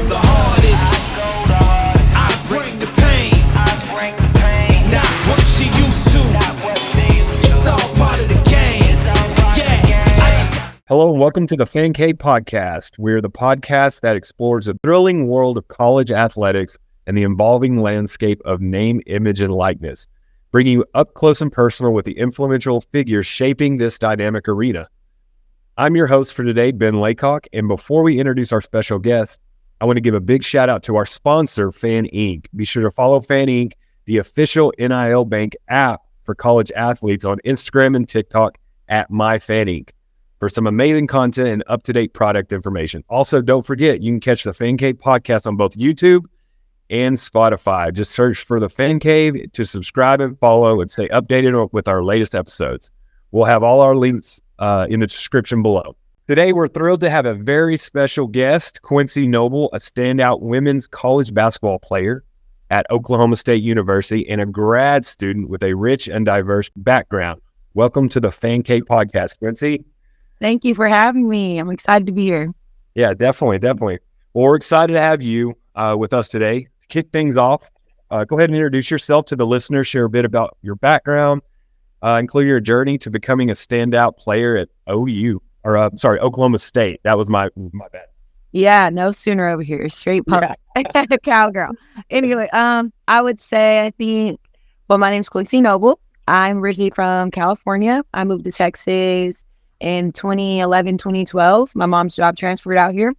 the hardest. I bring the pain. Not what you used to. It's all part of the game. Hello and welcome to the Fan Cave Podcast. We're the podcast that explores the thrilling world of college athletics and the evolving landscape of name, image, and likeness, bringing you up close and personal with the influential figures shaping this dynamic arena. I'm your host for today, Ben Laycock, and before we introduce our special guest, I want to give a big shout out to our sponsor, Fan Inc. Be sure to follow Fan Inc., the official NIL Bank app for college athletes, on Instagram and TikTok at MyFanInc for some amazing content and up-to-date product information. Also, don't forget, you can catch the Fan Cave podcast on both YouTube and Spotify. Just search for the Fan Cave to subscribe and follow and stay updated with our latest episodes. We'll have all our links in the description below. Today, we're thrilled to have a very special guest, Quincy Noble, a standout women's college basketball player at Oklahoma State University and a grad student with a rich and diverse background. Welcome to the Fan Cave podcast, Quincy. Thank you for having me. I'm excited to be here. Yeah, definitely. Well, we're excited to have you with us today. To kick things off, go ahead and introduce yourself to the listeners, share a bit about your background, include your journey to becoming a standout player at Oklahoma State. That was my bad. Yeah, no sooner over here. Straight punk cowgirl. Anyway, I would say, my name's Quincy Noble. I'm originally from California. I moved to Texas in 2011, 2012. My mom's job transferred out here,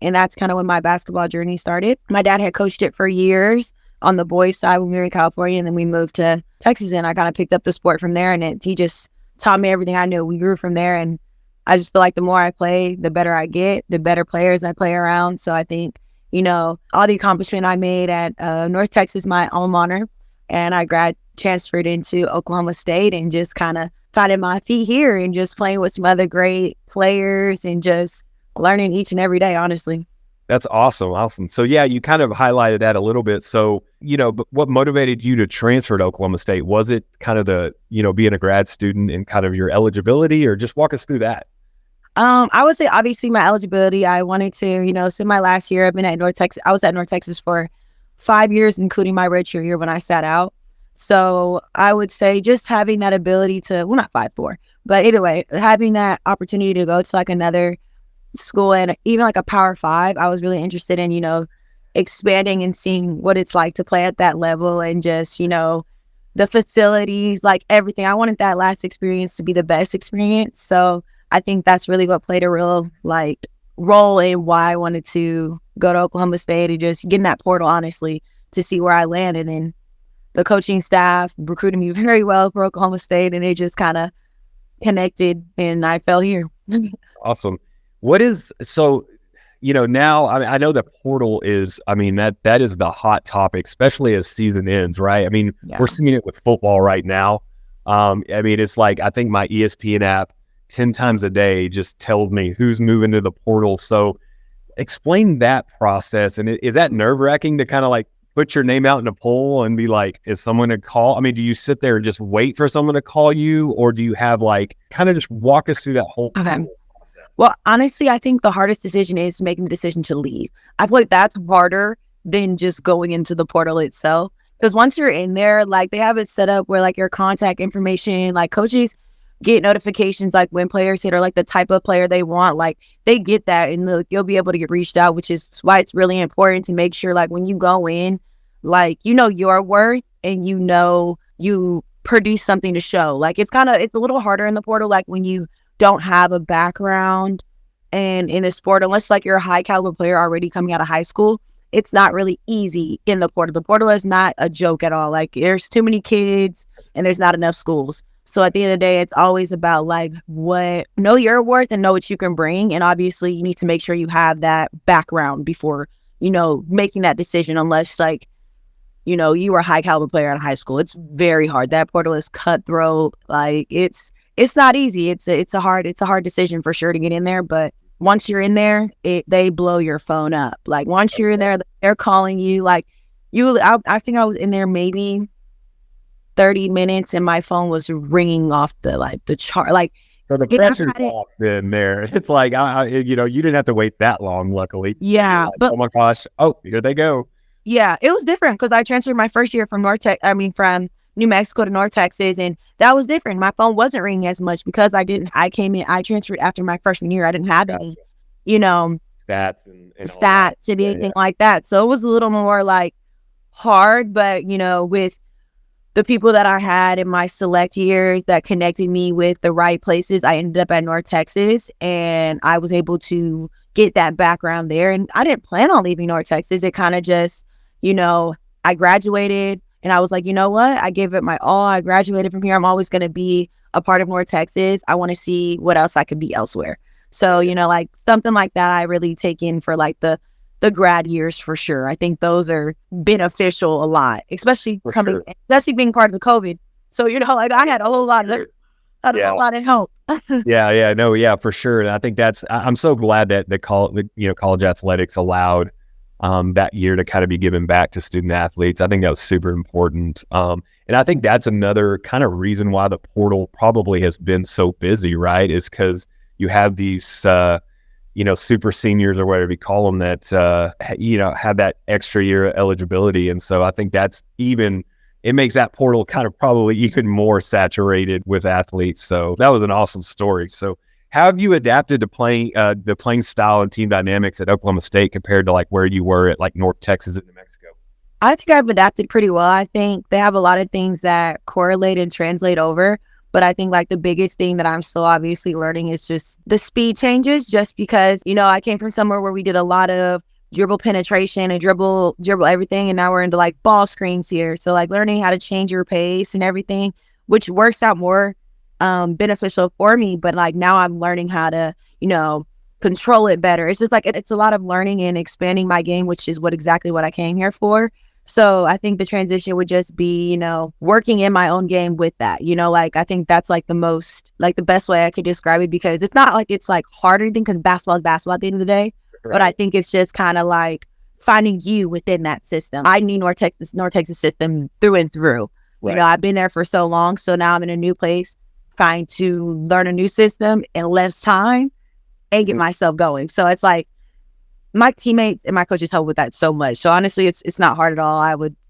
and that's kind of when my basketball journey started. My dad had coached it for years on the boys' side when we were in California, and then we moved to Texas, and I kind of picked up the sport from there, and he just taught me everything I knew. We grew from there, and I just feel like the more I play, the better I get, the better players I play around. So I think, all the accomplishment I made at North Texas, my alma mater, and I transferred into Oklahoma State and just kind of finding my feet here and just playing with some other great players and just learning each and every day, honestly. That's awesome. So yeah, you kind of highlighted that a little bit. So, but what motivated you to transfer to Oklahoma State? Was it kind of the, being a grad student and kind of your eligibility, or just walk us through that? I would say obviously my eligibility. I wanted to, so my last year I've been at North Texas. I was at North Texas for 5 years, including my redshirt year when I sat out. So I would say just having that ability to, not 5'4", but anyway, having that opportunity to go to like another school and even like a Power 5, I was really interested in, expanding and seeing what it's like to play at that level and just, the facilities, like everything. I wanted that last experience to be the best experience. So I think that's really what played a real role in why I wanted to go to Oklahoma State and just get in that portal, honestly, to see where I landed. And the coaching staff recruited me very well for Oklahoma State, and it just kind of connected, and I fell here. Awesome. Now, I know the portal is, that is the hot topic, especially as season ends, right? We're seeing it with football right now. It's like, I think my ESPN app 10 times a day just tells me who's moving to the portal. So explain that process. And is that nerve-wracking to kind of put your name out in a poll and be like, is someone to call? Do you sit there and just wait for someone to call you, or do you have kind of just walk us through that whole process? Well, honestly, I think the hardest decision is making the decision to leave. I feel like that's harder than just going into the portal itself. Because once you're in there, they have it set up where your contact information, coaches get notifications when players hit or the type of player they want, they get that, and you'll be able to get reached out, which is why it's really important to make sure when you go in, your worth and you produce something to show. It's a little harder in the portal when you don't have a background and in the sport, unless you're a high caliber player already coming out of high school. It's not really easy in the portal. The portal is not a joke at all. There's too many kids and there's not enough schools. So at the end of the day, it's always about know your worth and know what you can bring. And obviously you need to make sure you have that background before, making that decision, unless you were a high caliber player in high school. It's very hard. That portal is cutthroat. It's not easy. It's a hard decision for sure to get in there. But once you're in there, they blow your phone up. Once you're in there, they're calling you. I think I was in there maybe 30 minutes and my phone was ringing off the chart. So the And I pressure's got it. off then there. It's like, you didn't have to wait that long, luckily. Yeah, Like, but oh my gosh. Oh, here they go. yeah, it was different because I transferred my first year from from New Mexico to North Texas, and that was different. My phone wasn't ringing as much because I transferred after my freshman year. I didn't have Gotcha. any, you know, Stats and all that. stats and Yeah, anything like that. So it was a little more like hard, but with the people that I had in my select years that connected me with the right places, I ended up at North Texas, and I was able to get that background there. And I didn't plan on leaving North Texas. It kind of just, I graduated and I was like, you know what? I gave it my all. I graduated from here. I'm always going to be a part of North Texas. I want to see what else I could be elsewhere. So, like something like that, I really take in for like the grad years for sure. I think those are beneficial a lot, especially especially being part of the COVID. So, like I had a whole lot of, a whole lot of help. Yeah, for sure. And I think I'm so glad that college athletics allowed that year to kind of be given back to student athletes. I think that was super important. And I think that's another kind of reason why the portal probably has been so busy, right? Is because you have these, super seniors or whatever you call them that, have that extra year of eligibility. And so I think it makes that portal kind of probably even more saturated with athletes. So that was an awesome story. So how have you adapted to playing the playing style and team dynamics at Oklahoma State compared to like where you were at like North Texas and New Mexico? I think I've adapted pretty well. I think they have a lot of things that correlate and translate over. But I think like the biggest thing that I'm still obviously learning is just the speed changes, just because, I came from somewhere where we did a lot of dribble penetration and dribble everything. And now we're into like ball screens here. So like learning how to change your pace and everything, which works out more beneficial for me. But like now I'm learning how to, control it better. It's just like, it's a lot of learning and expanding my game, which is exactly what I came here for. So I think the transition would just be, working in my own game with that, like I think that's like the best way I could describe it, because it's not like it's like hard or anything, because basketball is basketball at the end of the day. Right. But I think it's just kind of like finding you within that system. I knew North Texas system through and through. Right. I've been there for so long. So now I'm in a new place, trying to learn a new system in less time and get myself going. So it's like, my teammates and my coaches help with that so much. So honestly, it's not hard at all.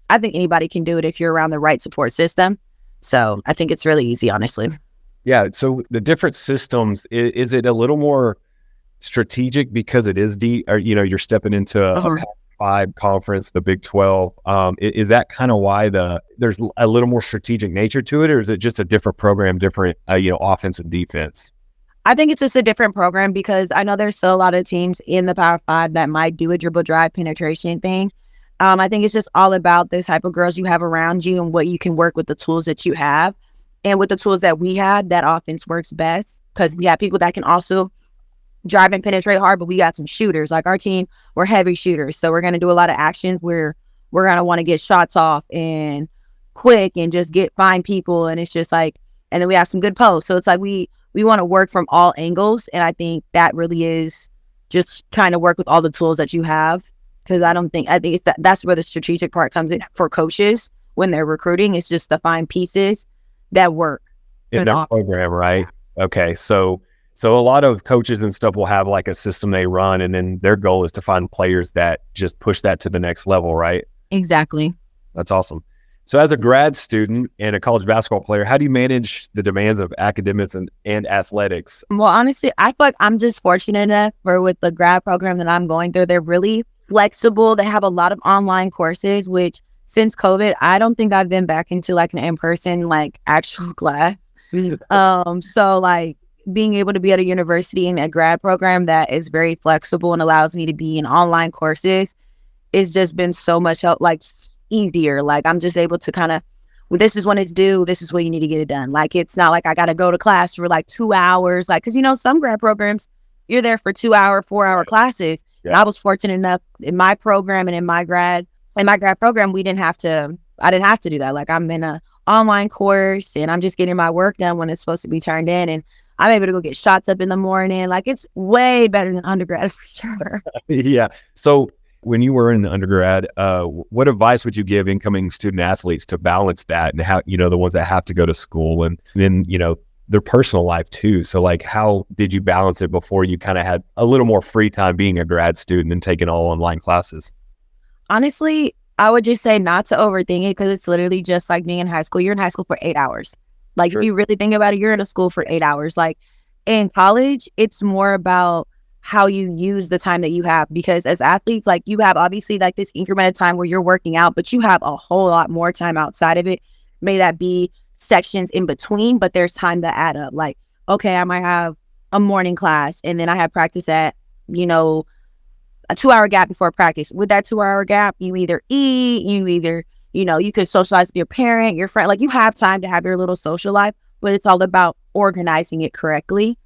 I think anybody can do it if you're around the right support system. So I think it's really easy, honestly. Yeah. So the different systems, is it a little more strategic because it is deep, or, you're stepping into a Power 5 conference, the Big 12. Is that kind of why there's a little more strategic nature to it, or is it just a different program, different, offense and defense? I think it's just a different program, because I know there's still a lot of teams in the Power 5 that might do a dribble drive penetration thing. I think it's just all about the type of girls you have around you and what you can work with the tools that you have. And with the tools that we have, that offense works best, because we have people that can also drive and penetrate hard, but we got some shooters. Like our team, we're heavy shooters. So we're going to do a lot of actions where we're going to want to get shots off and quick and just find people. And it's just like, and then we have some good posts. So it's like we want to work from all angles. And I think that really is just trying to work with all the tools that you have. Because I think that's where the strategic part comes in for coaches when they're recruiting. It's just to find pieces that work in that program, right? Okay. So a lot of coaches and stuff will have like a system they run, and then their goal is to find players that just push that to the next level, right? Exactly. That's awesome. So as a grad student and a college basketball player, how do you manage the demands of academics and athletics? Well, honestly, I feel like I'm just fortunate enough with the grad program that I'm going through. They're really flexible. They have a lot of online courses, which since COVID, I don't think I've been back into like an in-person, like actual class. So like being able to be at a university in a grad program that is very flexible and allows me to be in online courses, it's just been so much help, like easier. Like I'm just able to kind of, well, this is when it's due. This is when you need to get it done. Like, it's not like I got to go to class for like 2 hours. Like, cause some grad programs, you're there for 2 hour, 4 hour classes. Yeah. And I was fortunate enough in my program and in my grad program, I didn't have to do that. Like I'm in a online course and I'm just getting my work done when it's supposed to be turned in. And I'm able to go get shots up in the morning. Like it's way better than undergrad for sure. Yeah. So when you were in the undergrad, what advice would you give incoming student athletes to balance that and how, the ones that have to go to school and then, their personal life too. So like, how did you balance it before you kind of had a little more free time being a grad student and taking all online classes? Honestly, I would just say not to overthink it, because it's literally just like being in high school. You're in high school for 8 hours. Like, Sure. if you really think about it, you're in a school for 8 hours. Like, in college, it's more about how you use the time that you have, because as athletes, like, you have obviously like this increment of time where you're working out, but you have a whole lot more time outside of it. May that be sections in between, but there's time that add up. Like, okay, I might have a morning class and then I have practice at, a 2-hour gap before practice. With that 2-hour gap, you either eat, you could socialize with your parent, your friend. Like, you have time to have your little social life, but it's all about organizing it correctly.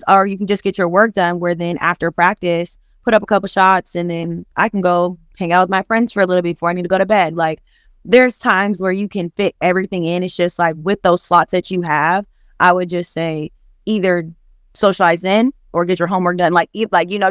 Or you can just get your work done, where then after practice, put up a couple shots, and then I can go hang out with my friends for a little bit before I need to go to bed. Like, there's times where you can fit everything in. It's just like, with those slots that you have, I would just say either socialize in or get your homework done.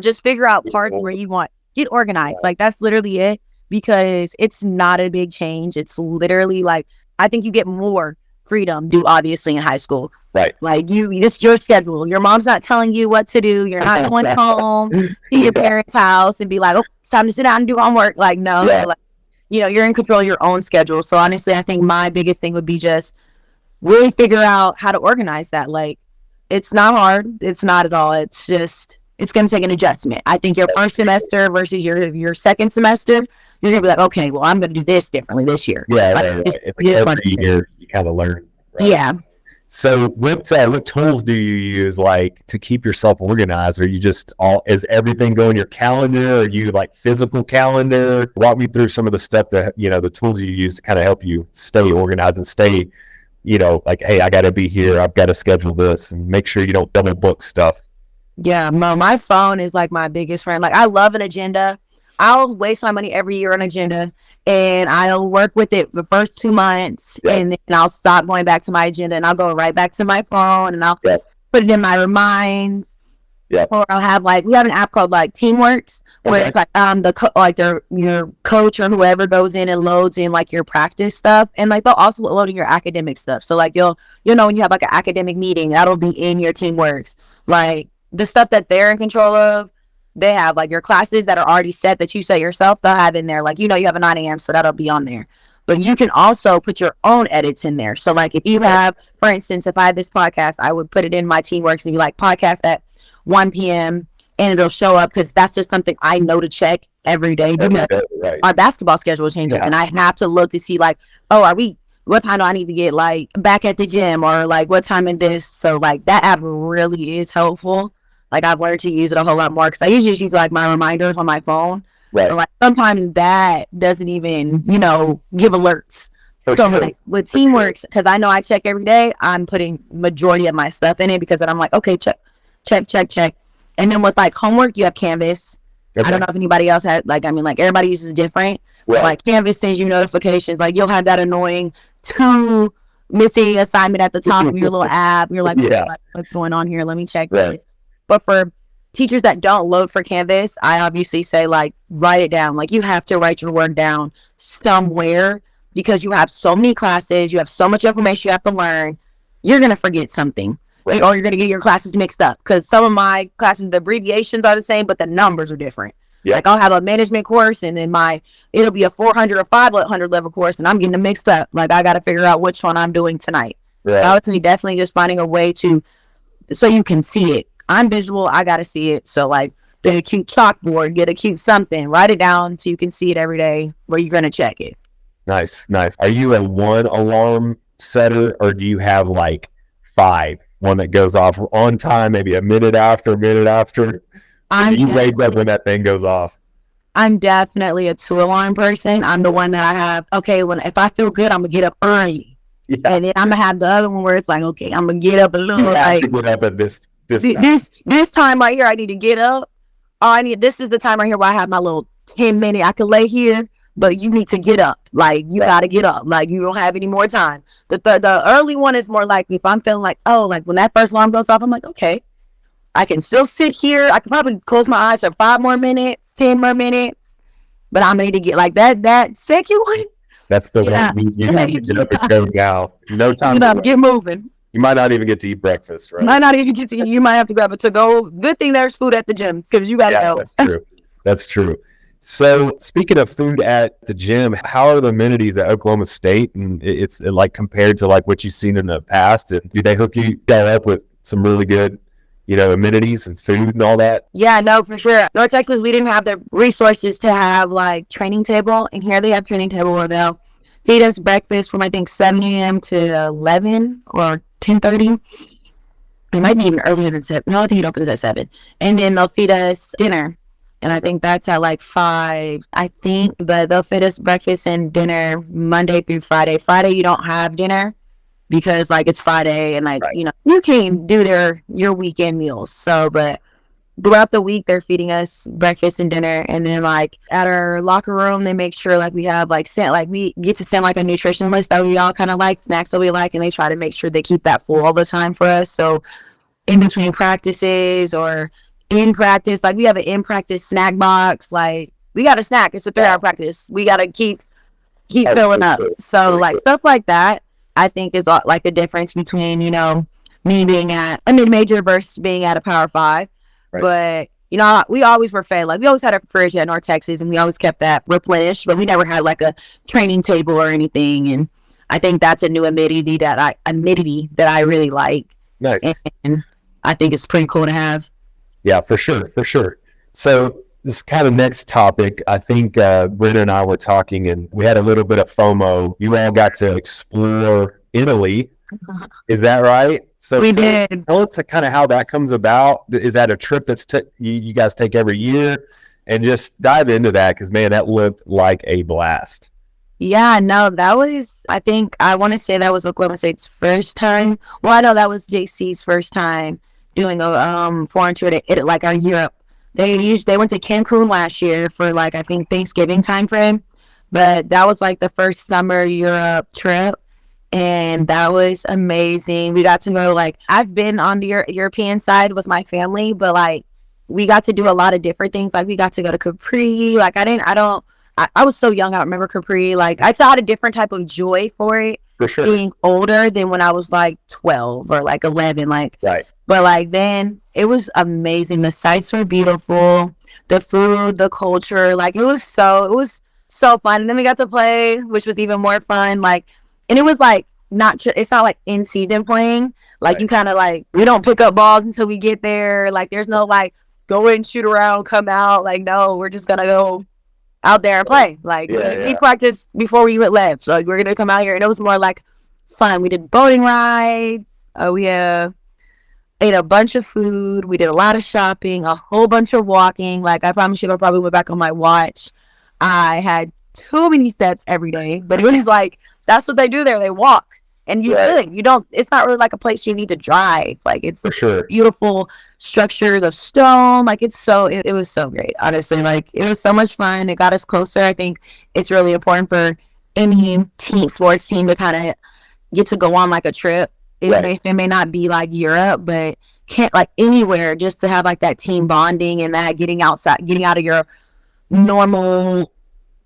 Just figure out parts where you want, get organized. Like, that's literally it, because it's not a big change. It's literally like, I think you get more freedom obviously in high school. Right. Like, this is your schedule. Your mom's not telling you what to do. You're not going home to your parents' house and be like, oh, it's time to sit down and do homework. Like, no, you're in control of your own schedule. So honestly, I think my biggest thing would be just really figure out how to organize that. Like, it's not hard. It's not at all. It's just, it's going to take an adjustment. I think your first semester versus your second semester, you're going to be like, okay, well, I'm going to do this differently this year. Yeah. Like, every year you kind of learn. Right? Yeah. So what tools do you use, like, to keep yourself organized? Are you just is everything go in your calendar? Are you like physical calendar? Walk me through some of the stuff that, the tools you use to kind of help you stay organized and stay, like, hey, I got to be here. I've got to schedule this, and make sure you don't double book stuff. Yeah, my phone is like my biggest friend. Like, I love an agenda. I'll waste my money every year on an agenda, and I'll work with it the first 2 months, and then I'll stop going back to my agenda, and I'll go right back to my phone, and I'll put it in my reminds. Yeah. Or I'll have, like, we have an app called like Teamworks, where it's like your coach or whoever goes in and loads in like your practice stuff, and like they'll also load in your academic stuff. So like you'll when you have like an academic meeting, that'll be in your Teamworks. Like, the stuff that they're in control of, they have like your classes that are already set that you set yourself, they'll have in there. Like, you have a 9 a.m., so that'll be on there. But you can also put your own edits in there. So like, if you have, for instance, if I had this podcast, I would put it in my Teamworks and be like, podcast at 1 p.m. and it'll show up, because that's just something I know to check every day. Right. Our basketball schedule changes, and I have to look to see like, what time do I need to get like back at the gym, or like what time in this. So like, that app really is helpful. Like, I've learned to use it a whole lot more, because I usually use like my reminders on my phone. Right. But like, sometimes that doesn't even, give alerts. Like, with Teamworks, because I know I check every day, I'm putting majority of my stuff in it, because then I'm like, okay, check. And then with like homework, you have Canvas. Okay. I don't know if anybody else had, everybody uses different. Right. But like, Canvas sends you notifications. Like, you'll have that annoying 2 missing assignment at the top of your little app. You're like, what's going on here? Let me check this. But for teachers that don't load for Canvas, I obviously say, like, write it down. Like, you have to write your work down somewhere, because you have so many classes, you have so much information you have to learn. You're going to forget something. Right. Or you're going to get your classes mixed up, because some of my classes, the abbreviations are the same, but the numbers are different. Yeah. Like, I'll have a management course, and then it'll be a 400 or 500 level course, and I'm getting them mixed up. Like, I got to figure out which one I'm doing tonight. Right. So I would say definitely just finding a way so you can see it. I'm visual, I got to see it. So like, get a cute chalkboard, get a cute something, write it down so you can see it every day where you're going to check it. Nice. Are you a 1 alarm setter, or do you have like 5? One that goes off on time, maybe a minute after. You wake up when that thing goes off. I'm definitely a 2 alarm person. I'm the one that I have, if I feel good, I'm going to get up early. Yeah. And then I'm going to have the other one where it's like, okay, I'm going to get up a little. Get up at this time right here, I need to get up. This is the time right here where I have my little 10-minute, I can lay here, but you need to get up. Like, you got to get up. Like, you don't have any more time. The early one is more like, if I'm feeling like, like when that first alarm goes off, I'm like, okay, I can still sit here. I can probably close my eyes for 5 more minutes, 10 more minutes, but I'm ready to get like that second one. That's the one you have to get up and go now. No time. Get moving. You might not even get to eat breakfast, right? Might not even get to. You might have to grab a to-go. Good thing there's food at the gym because you gotta go. That's true. That's true. So speaking of food at the gym, how are the amenities at Oklahoma State? And it's like compared to like what you've seen in the past, and do they hook you guys up with some really good, amenities and food and all that? Yeah, no, for sure. North Texas, we didn't have the resources to have like training table, and here they have training table where they'll feed us breakfast from I think 7 a.m. to 11 or 10:30. It might be even earlier than 7. No, I think it opens at 7. And then they'll feed us dinner. And I think that's at like 5, I think. But they'll feed us breakfast and dinner Monday through Friday. Friday, you don't have dinner because like it's Friday and like, you can do your weekend meals. So, but throughout the week, they're feeding us breakfast and dinner. And then like at our locker room, they make sure like we have like we get to send like a nutrition list that we all kind of like, snacks that we like. And they try to make sure they keep that full all the time for us. So in between practices or in practice, like we have an in practice snack box. Like we got a snack. It's a 3-hour practice. We got to keep filling up. So like stuff like that, I think is like the difference between, me being at a mid-major versus being at a Power 5. Right. But, we always were fed. Like, we always had a fridge at North Texas, and we always kept that replenished, but we never had, like, a training table or anything. And I think that's a new amenity that I really like. Nice. And I think it's pretty cool to have. Yeah, for sure. So this kind of next topic, I think Brenda and I were talking, and we had a little bit of FOMO. You all got to explore Italy. Is that right? So we did. Tell us kind of how that comes about. Is that a trip that's you guys take every year? And just dive into that because, man, that looked like a blast. Yeah, no, that was, I want to say that was Oklahoma State's first time. Well, I know that was JC's first time doing a foreign tour to like our Europe. They went to Cancun last year for like, I think Thanksgiving time frame. But that was like the first summer Europe trip. And that was amazing. We got to go, like, I've been on the European side with my family, but, like, we got to do a lot of different things. Like, we got to go to Capri. Like, I was so young. I don't remember Capri. Like, I saw a different type of joy for it. For sure. Being older than when I was, like, 12 or, like, 11. Like, right. But, like, then it was amazing. The sights were beautiful. The food, the culture. Like, it was so fun. And then we got to play, which was even more fun. Like, and it was like it's not like in season playing. Like, right. You kind of like, we don't pick up balls until we get there. Like, there's no like go in, shoot around, come out. Like, no, we're just gonna go out there and play. Like, we practiced before we went left. So like, we're gonna come out here, and it was more like fun. We did boating rides. We ate a bunch of food. We did a lot of shopping, a whole bunch of walking. Like, I promise you, I probably went back on my watch. I had too many steps every day, but it was like, that's what they do there. They walk. And it's not really like a place you need to drive. Like, it's for sure. Beautiful structure, the stone. Like, it was so great, honestly. Like, it was so much fun. It got us closer. I think it's really important for any sports team to kind of get to go on like a trip. It may not be like Europe, but can't like anywhere, just to have like that team bonding and that getting out of your normal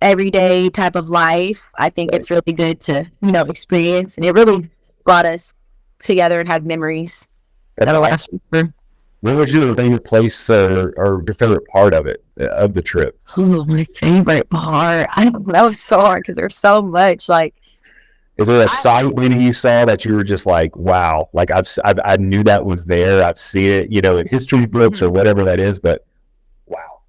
everyday type of life. I think it's really good to experience, and it really brought us together and had memories that'll last forever. What was your favorite place or your favorite part of the trip? Oh, my favorite part, that was so hard because there's so much. Like, is there a site meeting you saw that you were just like, wow, like I knew that was there, I've seen it in history books or whatever that is, but wow.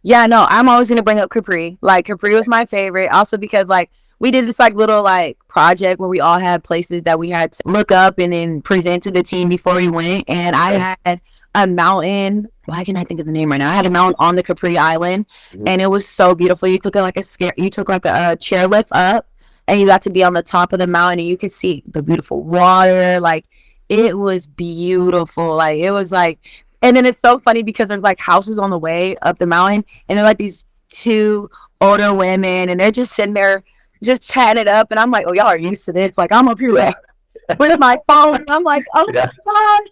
Yeah, no, I'm always going to bring up Capri. Like, Capri was my favorite. Also because, like, we did this, like, little, like, project where we all had places that we had to look up and then present to the team before we went. And I had a mountain. Why can't I think of the name right now? I had a mountain on the Capri Island. Mm-hmm. And it was so beautiful. You took, like, a chairlift up. And you got to be on the top of the mountain. And you could see the beautiful water. Like, it was beautiful. Like, it was, like... And then it's so funny because there's like houses on the way up the mountain, and they're like these two older women, and they're just sitting there just chatting it up. And I'm like, oh, y'all are used to this. Like, I'm up here with my phone, and I'm like, oh my gosh.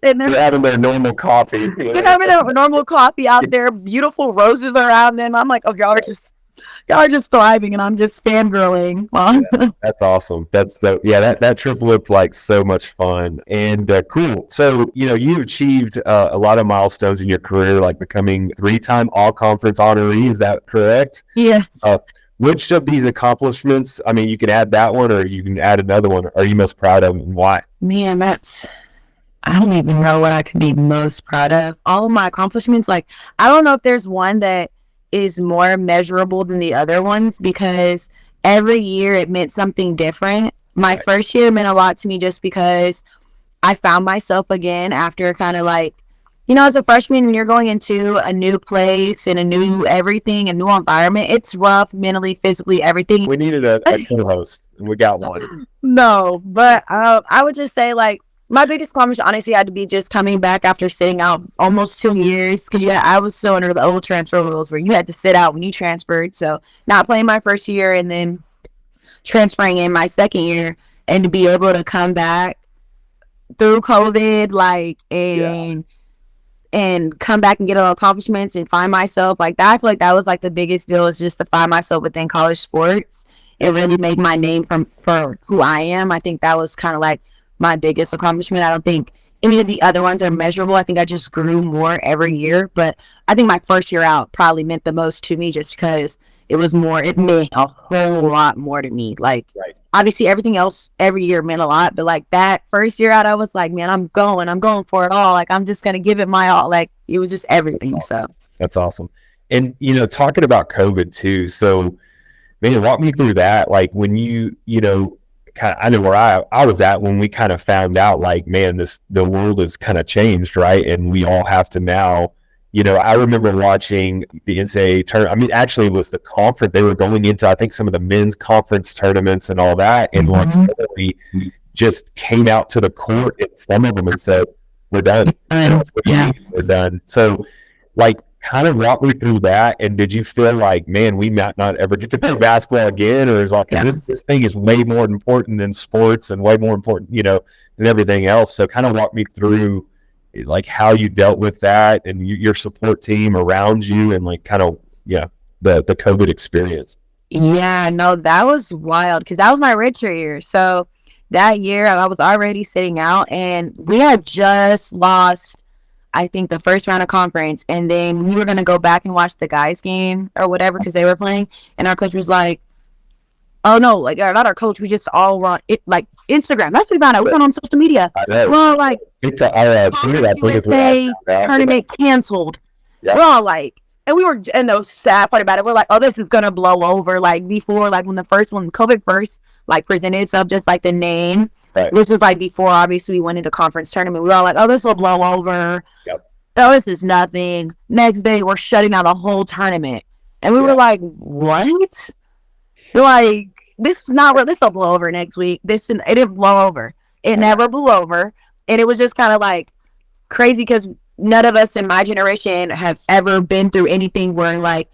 And they're having their normal coffee. They're having their normal coffee out there, beautiful roses around them. I'm like, oh, y'all are just Y'all are just thriving and I'm just fangirling. That's awesome. That trip looked like so much fun and cool. So, you achieved a lot of milestones in your career, like becoming 3-time all-conference honoree. Is that correct? Yes. Which of these accomplishments, I mean, you can add that one or you can add another one, are you most proud of and why? Man, I don't even know what I could be most proud of. All of my accomplishments, like, I don't know if there's one that is more measurable than the other ones because every year it meant something different. My first year meant a lot to me just because I found myself again after kind of like, as a freshman, when you're going into a new place and a new everything, a new environment, it's rough mentally, physically, everything. We needed a co-host, and we got one. No, but I would just say, like, my biggest accomplishment, honestly, had to be just coming back after sitting out almost 2 years. Because, I was still under the old transfer rules where you had to sit out when you transferred. So, not playing my first year and then transferring in my second year. And to be able to come back through COVID, like, and come back and get all accomplishments and find myself like that. I feel like that was like the biggest deal, is just to find myself within college sports. It really made my name for who I am. I think that was kind of like my biggest accomplishment. I don't think any of the other ones are measurable. I think I just grew more every year, but I think my first year out probably meant the most to me just because it meant a whole lot more to me. Like, obviously everything else every year meant a lot, but like that first year out, I was like, man, I'm going for it all. Like, I'm just going to give it my all. Like, it was just everything. So that's awesome. And, talking about COVID too. So, man, walk me through that. Like when I know where I was at when we kind of found out, like, man, the world has kind of changed, right? And we all have to now, I remember watching the NCAA tournament. I mean, actually, it was the conference. They were going into, I think, some of the men's conference tournaments and all that. And we just came out to the court and some of them and said, we're done. We're done. So, like, kind of walk me through that. And did you feel like, man, we might not ever get to play basketball again? Or is like, this thing is way more important than sports and way more important, than everything else. So kind of walk me through like how you dealt with that and your support team around you and like kind of, the COVID experience. Yeah, no, that was wild because that was my redshirt year. So that year I was already sitting out and we had just lost, I think, the first round of conference, and then we were going to go back and watch the guys game or whatever because they were playing, and our coach was like, oh no, like, not our coach, we just all run it, like, Instagram. That's what we found out. We went on social media. Well, like, USA tournament canceled. Yeah. We're all like, and the sad part about it, we're like, oh, this is going to blow over. Like, before, like, when COVID first, like, presented itself, just like the name. Right. This was like before, obviously, we went into conference tournament. We were all like, oh, this will blow over. Yep. Oh, this is nothing. Next day, we're shutting down the whole tournament. And we were like, what? We're like, this will blow over next week. It didn't blow over. It never blew over. And it was just kind of like crazy because none of us in my generation have ever been through anything where, like,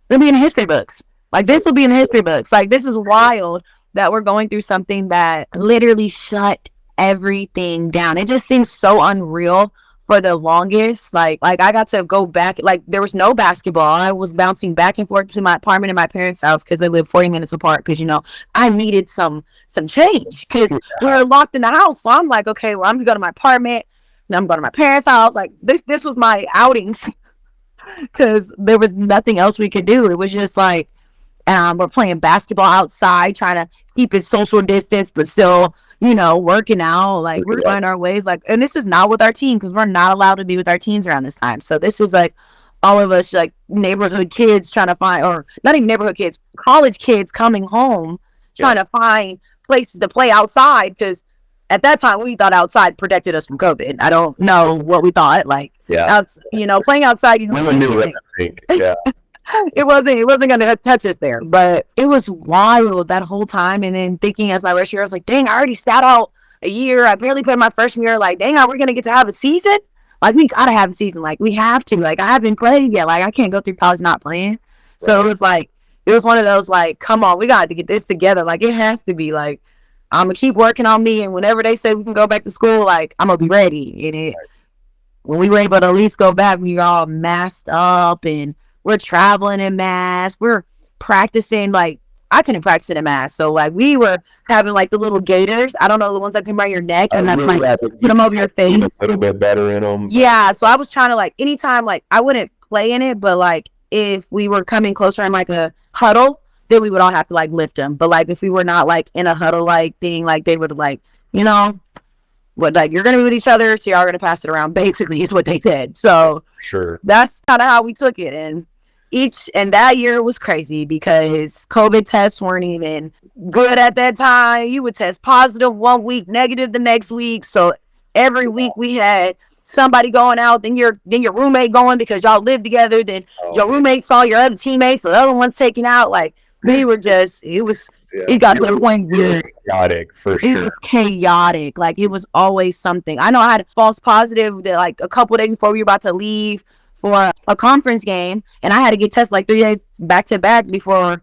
it'll be in history books. Like, this will be in history books. Like, this is wild that we're going through something that literally shut everything down. It just seems so unreal for the longest. Like I got to go back, like, there was no basketball. I was bouncing back and forth to my apartment and my parents' house because they live 40 minutes apart because, I needed some change because we were locked in the house. So I'm like, okay, well, I'm going to go to my apartment and I'm going to my parents' house. Like, this was my outings because there was nothing else we could do. It was just like, we're playing basketball outside, trying to keep it social distance, but still, working out. Like, we're finding our ways. Like, and this is not with our team because we're not allowed to be with our teams around this time. So this is like all of us, like, neighborhood kids trying to find, or not even neighborhood kids, college kids coming home, trying to find places to play outside because at that time we thought outside protected us from COVID. I don't know what we thought. Like, playing outside. No one knew it, I think. Yeah. It wasn't going to touch us there, but it was wild that whole time. And then thinking as my first year, I was like, dang, I already sat out a year. I barely played my freshman year. Like, dang, are we going to get to have a season? Like, we got to have a season. Like, we have to. Like, I haven't played yet. Like, I can't go through college not playing. Right. So it was one of those, like, come on, we got to get this together. Like, it has to be, like, I'm going to keep working on me. And whenever they say we can go back to school, like, I'm going to be ready. And when we were able to at least go back, we were all masked up and we're traveling in masks. We're practicing, like, I couldn't practice in a mask. So, like, we were having, like, the little gaiters. I don't know, the ones that come around your neck and then, like, put them over your face. A little bit better in them. Yeah. So I was trying to, like, anytime, like, I wouldn't play in it, but, like, if we were coming closer in, like, a huddle, then we would all have to, like, lift them. But, like, if we were not, like, in a huddle, like, thing, like, they would, like, you know, what, like, you're going to be with each other, so y'all are going to pass it around, basically, is what they said. So Sure. that's kind of how we took it. And that year was crazy because COVID tests weren't even good at that time. You would test positive one week, negative the next week. So every week we had somebody going out, then your roommate going because y'all lived together. Then your roommate saw your other teammates, so the other one's taken out. Like, we were just, it got to the point where it was chaotic, for sure. It was chaotic. Like, it was always something. I know I had a false positive that, like, a couple days before we were about to leave for a conference game, and I had to get tested like 3 days back to back before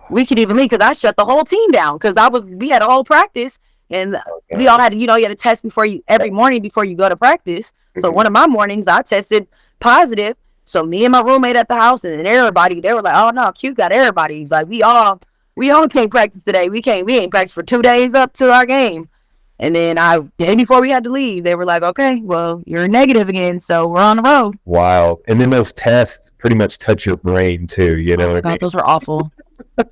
we could even leave, because I shut the whole team down because we had a whole practice, and we all had to, you had to test every morning before you go to practice. So one of my mornings I tested positive. So me and my roommate at the house, and then everybody, they were like, "Oh no, Q got everybody." Like, we all can't practice today. We ain't practice for 2 days up to our game. And then day before we had to leave, they were like, "Okay, well, you're negative again, so we're on the road." Wow. And then those tests pretty much touch your brain too, Oh my God, those were awful.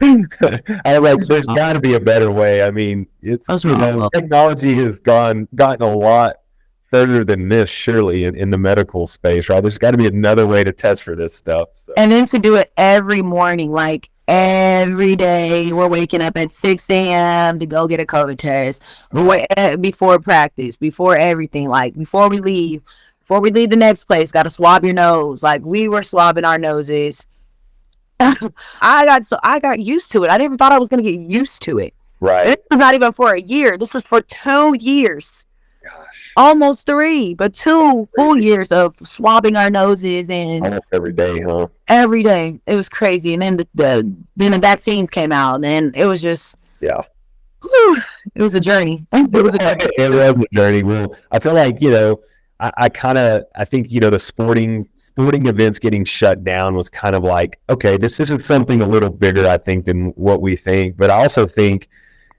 There's got to be a better way. I mean, technology has gotten a lot further than this, surely, in the medical space, right? There's got to be another way to test for this stuff. So. And then to do it every morning, like, every day, we're waking up at 6 a.m. to go get a COVID test before practice, before everything, like, before we leave the next place, got to swab your nose. Like, we were swabbing our noses. I got used to it. I never thought I was going to get used to it. Right. This was not even for a year. This was for 2 years. Gosh. Almost 3, but 2 full years of swabbing our noses, and almost every day, huh? Every day. It was crazy. And then the vaccines came out, and it was just, it was a journey. It was a journey. Well, I feel like, I think, the sporting events getting shut down was kind of like, okay, this isn't something a little bigger, I think, than what we think. But I also think,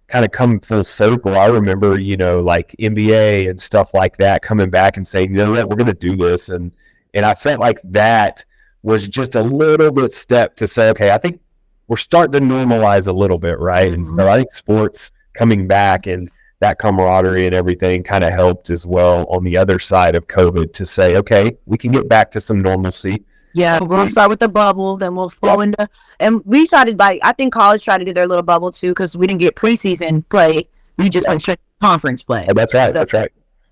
kind of come full circle, I remember, like NBA and stuff like that coming back and saying, what, we're going to do this. And I felt like that was just a little bit step to say, okay, I think we're starting to normalize a little bit, right? Mm-hmm. And so I think sports coming back and that camaraderie and everything kind of helped as well on the other side of COVID to say, okay, we can get back to some normalcy. Yeah, we're going to start with the bubble, then we'll flow into, and we started, like, I think college tried to do their little bubble too, because we didn't get preseason play. We just went straight to conference play. Oh, that's right.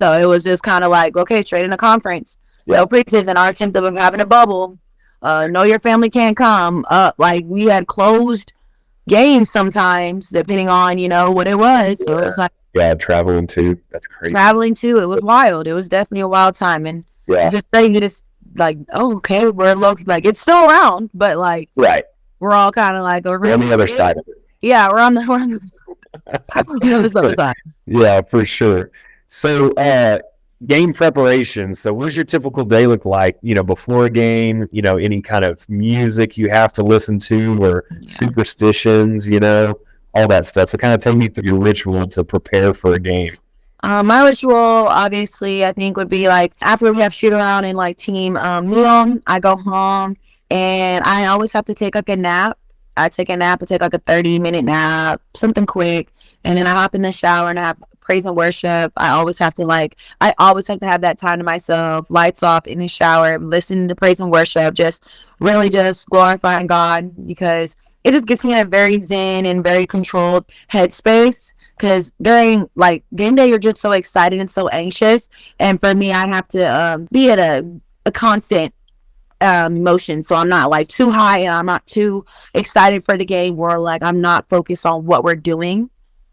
So it was just kind of like, okay, straight into conference. No preseason. Our attempt of having a bubble. Know your family can't come. Like, we had closed games sometimes, depending on, what it was. So it was like, traveling too. That's crazy. It was wild. It was definitely a wild time, and it's just crazy to, like, oh, okay, we're low, like, it's still around, but, like, right, we're all kind of like we're on the other side of it. Yeah, we're on the this other side. Yeah, for sure. So, game preparation. So, what does your typical day look like? Before a game. Any kind of music you have to listen to, or superstitions. All that stuff. So, kind of take me through your ritual to prepare for a game. My ritual, obviously, I think would be, like, after we have shoot around and, like, team meal, I go home, and I always have to take, like, a nap. I take a 30-minute nap, something quick, and then I hop in the shower and I have praise and worship. I always have to have that time to myself, lights off, in the shower, listening to praise and worship, just really just glorifying God, because it just gets me in a very zen and very controlled headspace. Because during, like, game day, you're just so excited and so anxious. And for me, I have to be at a constant emotion. So I'm not, like, too high and I'm not too excited for the game, where, like, I'm not focused on what we're doing.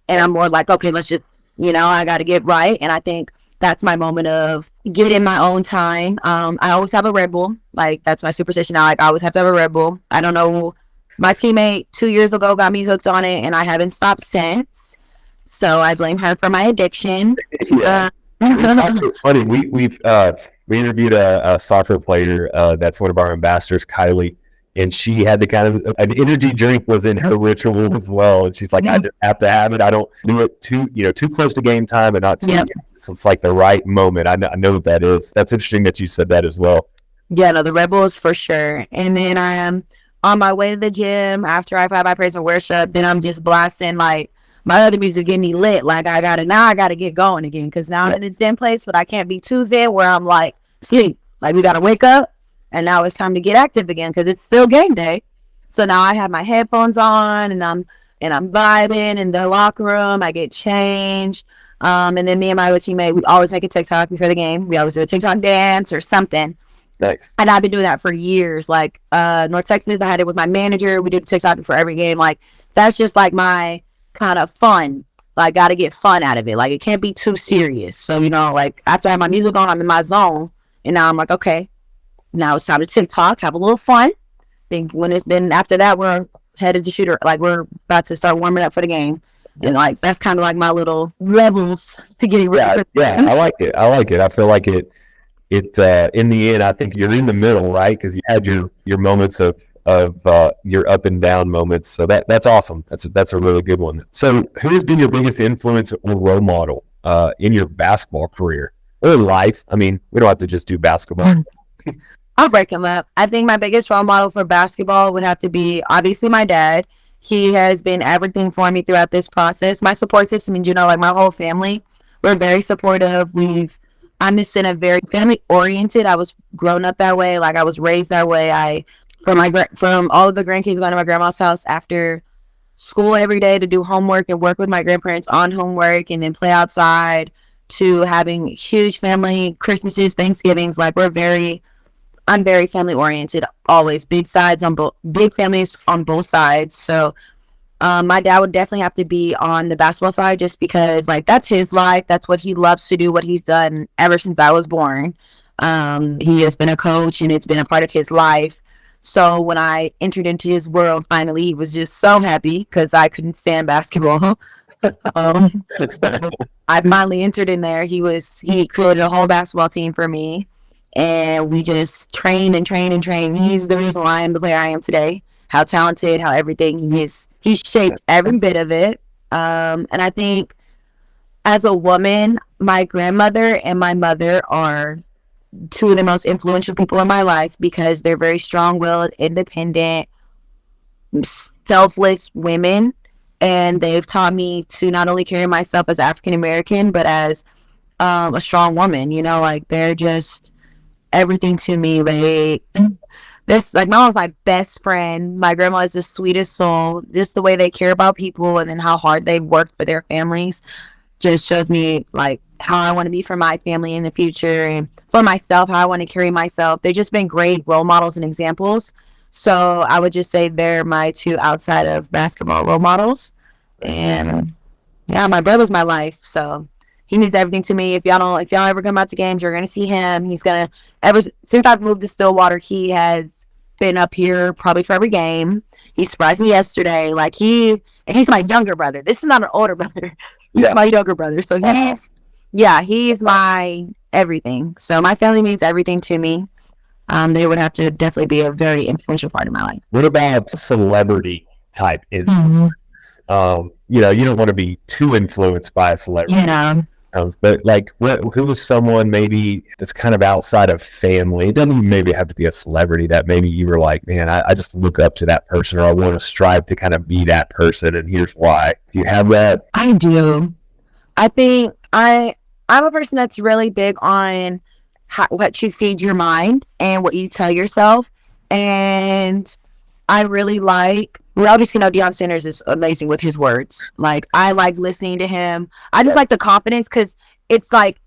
And I'm more like, okay, let's just, I got to get right. And I think that's my moment of getting my own time. I always have a Red Bull. Like, that's my superstition now. Like, I always have to have a Red Bull. I don't know. My teammate 2 years ago got me hooked on it, and I haven't stopped since. So I blame her for my addiction. Yeah. It's funny. We interviewed a soccer player that's one of our ambassadors, Kylie and she had the kind of an energy drink was in her ritual as well. And she's like, I just have to have it. I don't do it too close to game time, but not too. Yep. So it's like the right moment. I know what that is. That's interesting that you said that as well. Yeah, no, the Red Bulls for sure. And then I am on my way to the gym after I've had my praise and worship. Then I'm just blasting like my other music, get me lit. Like I gotta get going again because now I'm in a zen place, but I can't be too zen where I'm like sleep. Like we gotta wake up, and now it's time to get active again because it's still game day. So now I have my headphones on and I'm vibing in the locker room. I get changed. And then me and my other teammate, we always make a TikTok before the game. We always do a TikTok dance or something. Nice. And I've been doing that for years. Like North Texas, I had it with my manager. We did TikTok for every game. Like that's just like my kind of fun. Like got to get fun out of it. Like it can't be too serious. So, like after I have my music on, I'm in my zone. And now I'm like, okay, now it's time to TikTok, have a little fun. Think when it's been after that, we're headed to shooter. Like we're about to start warming up for the game. And like, that's kind of like my little levels to getting ready. Yeah, I like it. I feel like it in the end, I think you're in the middle, right? Because you had your moments of your up and down moments. So that's awesome. That's a really good one. So who has been your biggest influence or role model in your basketball career or life? I mean, we don't have to just do basketball. I'll break them up. I think my biggest role model for basketball would have to be obviously my dad. He has been everything for me throughout this process. My support system, and like my whole family, we're very supportive. I'm just in a very family oriented. I was grown up that way. Like I was raised that way. From all of the grandkids going to my grandma's house after school every day to do homework and work with my grandparents on homework and then play outside to having huge family Christmases, Thanksgivings. Like I'm very family oriented, always big families on both sides. So my dad would definitely have to be on the basketball side just because like that's his life. That's what he loves to do, what he's done ever since I was born. He has been a coach and it's been a part of his life. So when I entered into his world, finally, he was just so happy because I couldn't stand basketball. I finally entered in there. He created a whole basketball team for me. And we just trained and trained and trained. He's the reason why I am the player I am today. How talented, how everything he's shaped every bit of it. And I think as a woman, my grandmother and my mother are two of the most influential people in my life because they're very strong-willed, independent, selfless women. And they've taught me to not only carry myself as African American, but as a strong woman. Like they're just everything to me. This like my mom's my best friend. My grandma is the sweetest soul. Just the way they care about people and then how hard they've worked for their families just shows me like how I want to be for my family in the future and for myself, how I want to carry myself. They've just been great role models and examples. So I would just say they're my two outside of basketball role models. And yeah, my brother's my life. So he means everything to me. If y'all ever come out to games, you're gonna see him. Since I've moved to Stillwater, he has been up here probably for every game. He surprised me yesterday. Like he's my younger brother. This is not an older brother. He's my younger brother. So he's my everything. So my family means everything to me. They would have to definitely be a very influential part of my life. What about celebrity type influence? You don't want to be too influenced by a celebrity. But like, who was someone maybe that's kind of outside of family? It doesn't maybe have to be a celebrity that maybe you were like, man, I just look up to that person, or I want to strive to kind of be that person, and here's why. Do you have that? I do. I think I'm a person that's really big on what you feed your mind and what you tell yourself. And I really we obviously know Deion Sanders is amazing with his words. Like, I like listening to him. I just like the confidence because it's like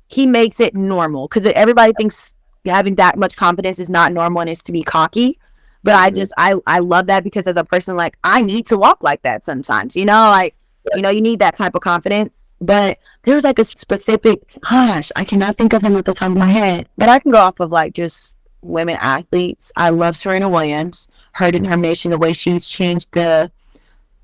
he makes it normal. Because everybody thinks having that much confidence is not normal and it's to be cocky. But I love that because as a person, like, I need to walk like that sometimes. You need that type of confidence. But there's like a specific, I cannot think of him at the top of my head. But I can go off of like just women athletes. I love Serena Williams. Her determination, the way she's changed the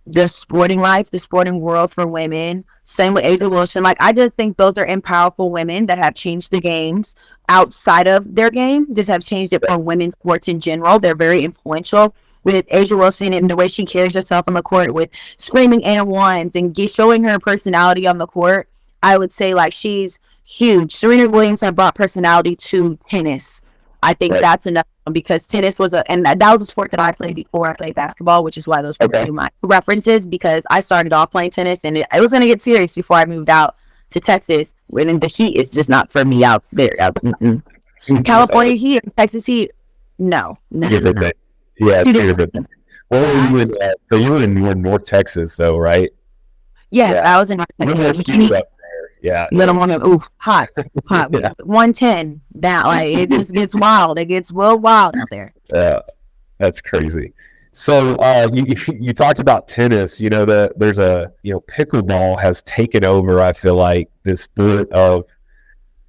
the sporting life, the sporting world for women. Same with Asia Wilson. Like, I just think those are powerful women that have changed the games outside of their game, just have changed it for women's sports in general. They're very influential. With Asia Wilson and the way she carries herself on the court with screaming and ones and showing her personality on the court, I would say, like, she's huge. Serena Williams have brought personality to tennis. I think that's enough, because tennis was and that was a sport that I played before I played basketball, which is why those are my references, because I started off playing tennis and it was going to get serious before I moved out to Texas, when the heat is just not for me out there. California heat, Texas heat, no. Yeah, it's different. Well, so you were in North Texas, though, right? Yes, I was in North Texas. Yeah, little more hot. 110 down, like, it just gets wild. It gets wild out there. Yeah, that's crazy. So you talked about tennis. There's pickleball has taken over. I feel like this sport of,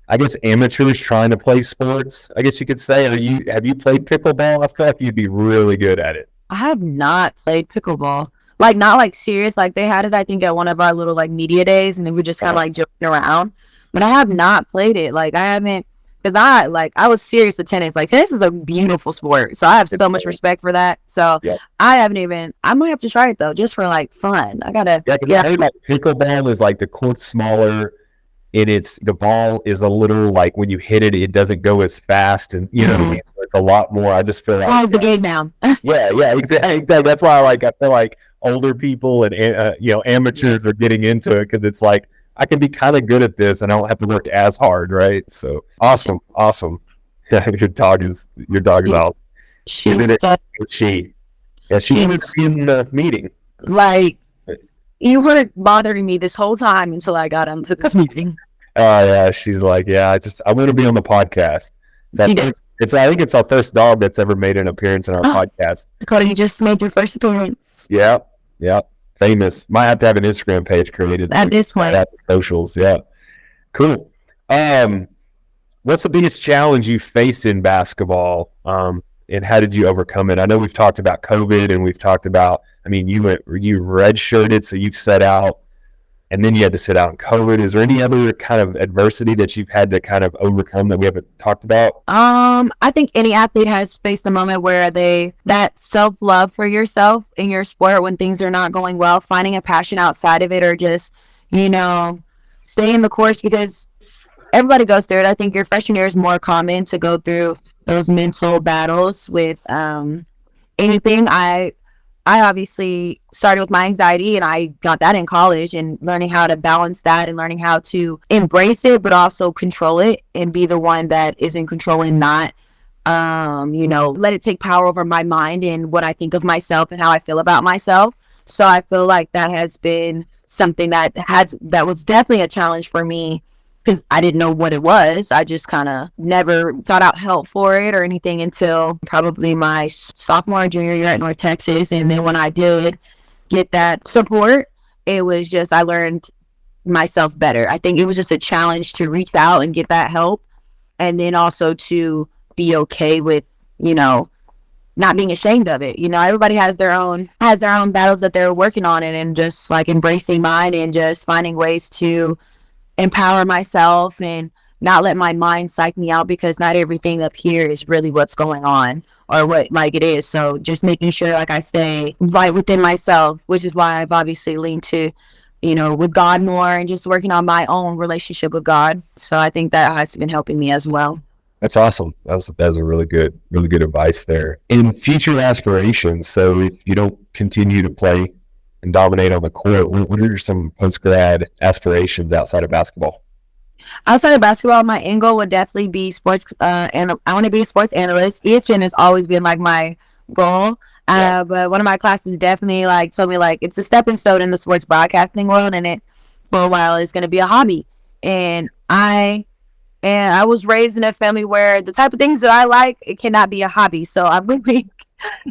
I guess, amateurs trying to play sports, I guess you could say. Have you played pickleball? I feel like you'd be really good at it. I have not played pickleball. Like, not like serious. Like, they had it, I think, at one of our little like media days, and then we just kind of like joking around. But I have not played it. Like, I haven't, because I was serious with tennis. Like, tennis is a beautiful sport, so I have so much respect for that. So I might have to try it though, just for like fun. I gotta. Yeah, because I heard like pickleball is like the court's smaller, and the ball is a little, like, when you hit it, it doesn't go as fast, and it's a lot more. I just feel like slows the game down. yeah, exactly. That's why I feel like older people and amateurs are getting into it, because it's like, I can be kind of good at this and I don't have to work as hard, right? So awesome. Yeah, your dog is out. She's in the meeting. Like, you weren't bothering me this whole time until I got into this meeting. Yeah, she's like, I want to be on the podcast. I think it's our first dog that's ever made an appearance in our podcast. Dakota, you just made your first appearance. Yeah. Famous. Might have to have an Instagram page created at this point. At the socials. Yeah. Cool. What's the biggest challenge you faced in basketball? And how did you overcome it? I know we've talked about COVID, and we've talked about, you redshirted, so you've set out, and then you had to sit out in COVID. Is there any other kind of adversity that you've had to kind of overcome that we haven't talked about? I think any athlete has faced a moment where that self-love for yourself in your sport, when things are not going well, finding a passion outside of it, or just, staying the course, because everybody goes through it. I think your freshman year is more common to go through those mental battles with anything. I obviously started with my anxiety, and I got that in college, and learning how to balance that and learning how to embrace it, but also control it and be the one that is in control, and not, let it take power over my mind and what I think of myself and how I feel about myself. So I feel like that has been something that was definitely a challenge for me, because I didn't know what it was. I just kind of never sought out help for it or anything until probably my sophomore or junior year at North Texas. And then when I did get that support, it was just, I learned myself better. I think it was just a challenge to reach out and get that help. And then also to be okay with, not being ashamed of it. Everybody has their own battles that they're working on, and just like embracing mine and just finding ways to empower myself and not let my mind psych me out, because not everything up here is really what's going on or what like it is. So just making sure like I stay right within myself, which is why I've obviously leaned to, with God more, and just working on my own relationship with God. So I think that has been helping me as well. That's awesome. That's a really good advice there. In future aspirations, so if you don't continue to play and dominate on the court, what are some post-grad aspirations outside of basketball? Outside of basketball, my end goal would definitely be sports, and I want to be a sports analyst. ESPN has always been like my goal, but one of my classes definitely like told me like it's a stepping stone in the sports broadcasting world, and it for a while is going to be a hobby. And I was raised in a family where the type of things that I like, it cannot be a hobby. So I'm really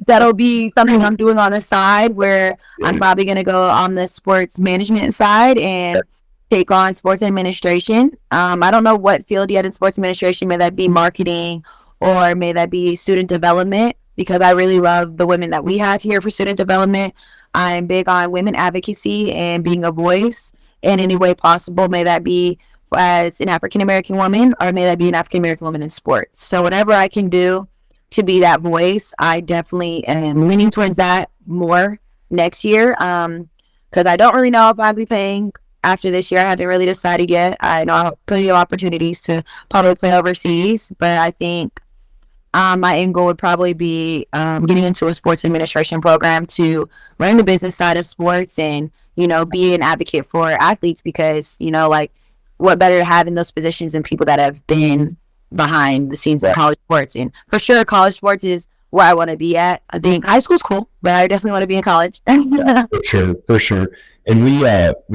that'll be something I'm doing on the side, where I'm probably going to go on the sports management side and take on sports administration. I don't know what field yet in sports administration. May that be marketing, or may that be student development, because I really love the women that we have here for student development. I'm big on women advocacy and being a voice in any way possible. May that be as an African-American woman, or may that be an African-American woman in sports. So whatever I can do to be that voice, I definitely am leaning towards that more next year. Because I don't really know if I'll be paying after this year. I haven't really decided yet. I know I have plenty of opportunities to probably play overseas, but I think my end goal would probably be getting into a sports administration program to learn the business side of sports and, be an advocate for athletes, because, like, what better to have in those positions than people that have been behind the scenes of college sports. And for sure, college sports is where I want to be at. I think high school's cool, but I definitely want to be in college. Yeah, for sure. And we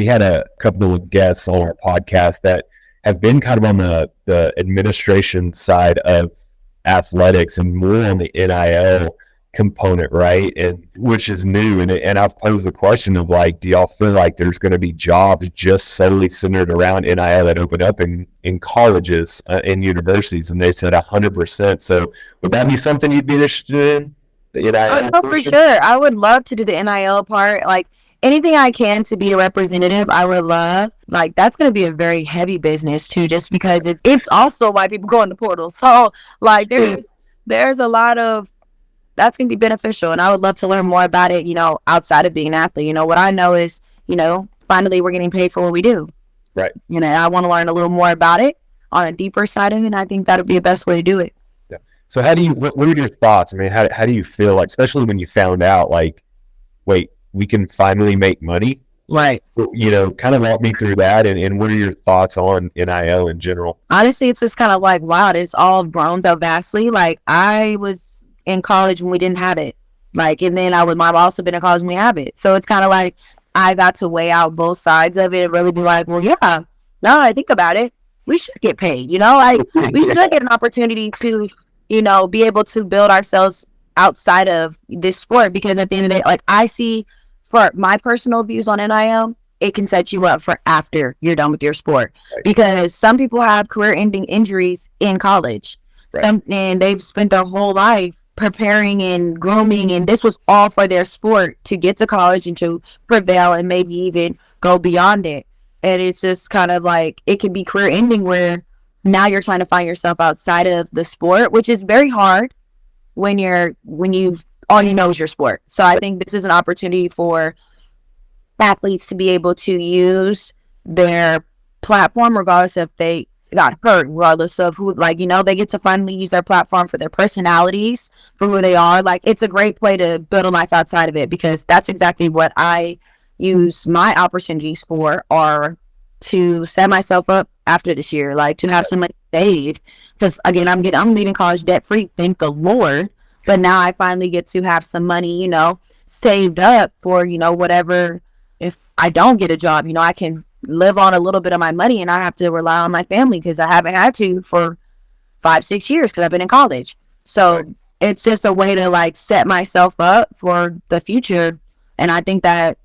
had a couple of guests on our podcast that have been kind of on the administration side of athletics and more on the NIL component, right? And which is new. And I've posed the question of, like, do y'all feel like there's going to be jobs just solely centered around NIL that open up in colleges and universities? And they said 100%. So would that be something you'd be interested in? The NIL? Oh, for sure. I would love to do the NIL part. Like, anything I can to be a representative, I would love. Like, that's going to be a very heavy business too, just because it's also why people go in the portal. So, like, there's a lot of that's going to be beneficial, and I would love to learn more about it, outside of being an athlete. What I know is, finally we're getting paid for what we do. Right. I want to learn a little more about it on a deeper side of it, and I think that would be the best way to do it. Yeah. So what are your thoughts? I mean, how do you feel, like, especially when you found out, like, wait, we can finally make money? Right. Kind of walk me through that, and what are your thoughts on NIL in general? Honestly, it's just kind of like, wow, it's all grown so vastly. Like, I was in college when we didn't have it. Like, and then I've also been in college when we have it. So it's kind of like I got to weigh out both sides of it and really be like, well, yeah, now that I think about it, we should get paid, like we should get an opportunity to, be able to build ourselves outside of this sport, because at the end of the day, like, I see, for my personal views on NIL, it can set you up for after you're done with your sport. Right. Because some people have career-ending injuries in college. Right. And they've spent their whole life preparing and grooming, and this was all for their sport to get to college and to prevail and maybe even go beyond it. And it's just kind of like, it can be career ending where now you're trying to find yourself outside of the sport, which is very hard when you've all you know is your sport. So I think this is an opportunity for athletes to be able to use their platform, regardless if they got hurt, regardless of who, like, they get to finally use their platform for their personalities, for who they are. Like, it's a great way to build a life outside of it, because that's exactly what I use my opportunities for, are to set myself up after this year, like, to have some money saved. Because again, I'm leaving college debt free, thank the Lord. But now I finally get to have some money, saved up for, whatever. If I don't get a job, I can live on a little bit of my money and I have to rely on my family, because I haven't had to for 5-6 years because I've been in college. So it's just a way to, like, set myself up for the future. And I think that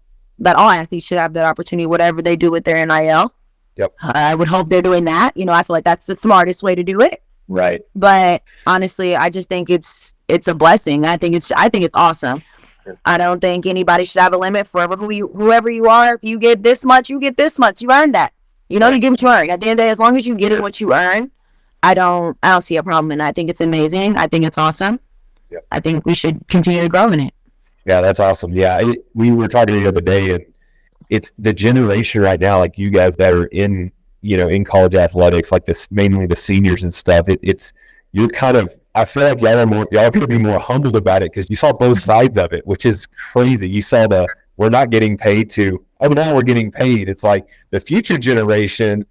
all athletes should have that opportunity, whatever they do with their NIL. Yep. I would hope they're doing that. I feel like that's the smartest way to do it. Right. But honestly, I just think it's a blessing. I think it's awesome. I don't think anybody should have a limit for whoever you are. If you get this much, you get this much. You earned that. You get what you earn. At the end of the day, as long as you get it what you earn, I don't see a problem. And I think it's amazing. I think it's awesome. Yep. I think we should continue to grow in it. Yeah, that's awesome. Yeah, we were talking the other day, and it's the generation right now, like you guys that are in college athletics, like this, mainly the seniors and stuff. You're kind of, I feel like y'all are going to be more humbled about it, because you saw both sides of it, which is crazy. You saw we're not getting paid to, oh, now we're getting paid. It's like the future generation,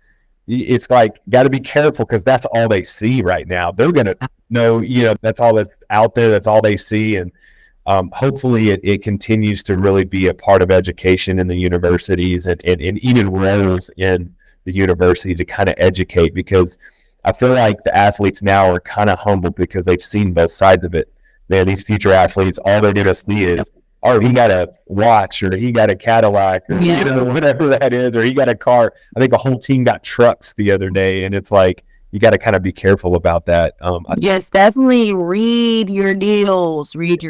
it's like, got to be careful, because that's all they see right now. They're going to know, that's all that's out there. That's all they see. And hopefully it continues to really be a part of education in the universities and even roles in the university to kind of educate, because I feel like the athletes now are kind of humbled because they've seen both sides of it. Man, these future athletes, all they're going to see is, oh, he got a watch, or he got a Cadillac, or whatever that is, or he got a car. I think a whole team got trucks the other day, and it's like, you got to kind of be careful about that. Yes, definitely read your deals, read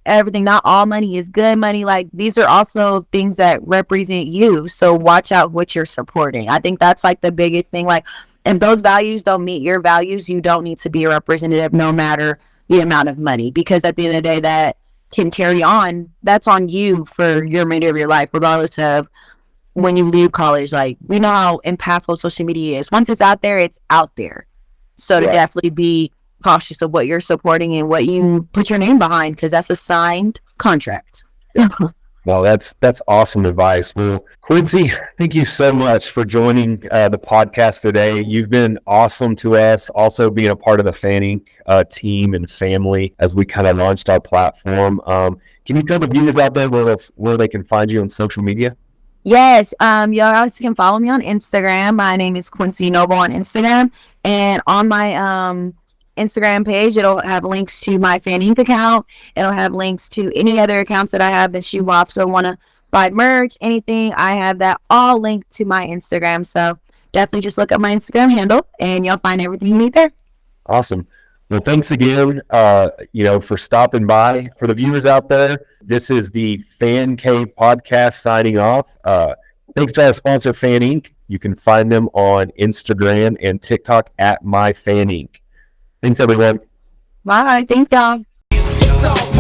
everything. Not all money is good money. Like, these are also things that represent you. So watch out what you're supporting. I think that's like the biggest thing. Like, if those values don't meet your values, you don't need to be a representative no matter the amount of money, because at the end of the day, that can carry on. That's on you for your remainder of your life, regardless of when you leave college. Like, we know how impactful social media is. Once it's out there, it's out there. So to definitely be cautious of what you're supporting and what you put your name behind, because that's a signed contract. Well, that's awesome advice. Well, Quincy, thank you so much for joining the podcast today. You've been awesome to us, also being a part of the Fan Inc. Team and family as we kind of launched our platform. Can you tell the viewers out there where they can find you on social media? Yes, you guys can follow me on Instagram. My name is Quincy Noble on Instagram, and on my Instagram page, it'll have links to my Fan Inc. account. It'll have links to any other accounts that I have that shoe off. So want to buy merch, anything, I have that all linked to my Instagram. So definitely just look up my Instagram handle and you'll find everything you need there. Awesome. Well, thanks again, for stopping by. For the viewers out there, this is the Fan K podcast signing off. Thanks to our sponsor, Fan Inc. You can find them on Instagram and TikTok at MyFanInc. Thanks, everyone. Bye. Thank y'all. It's all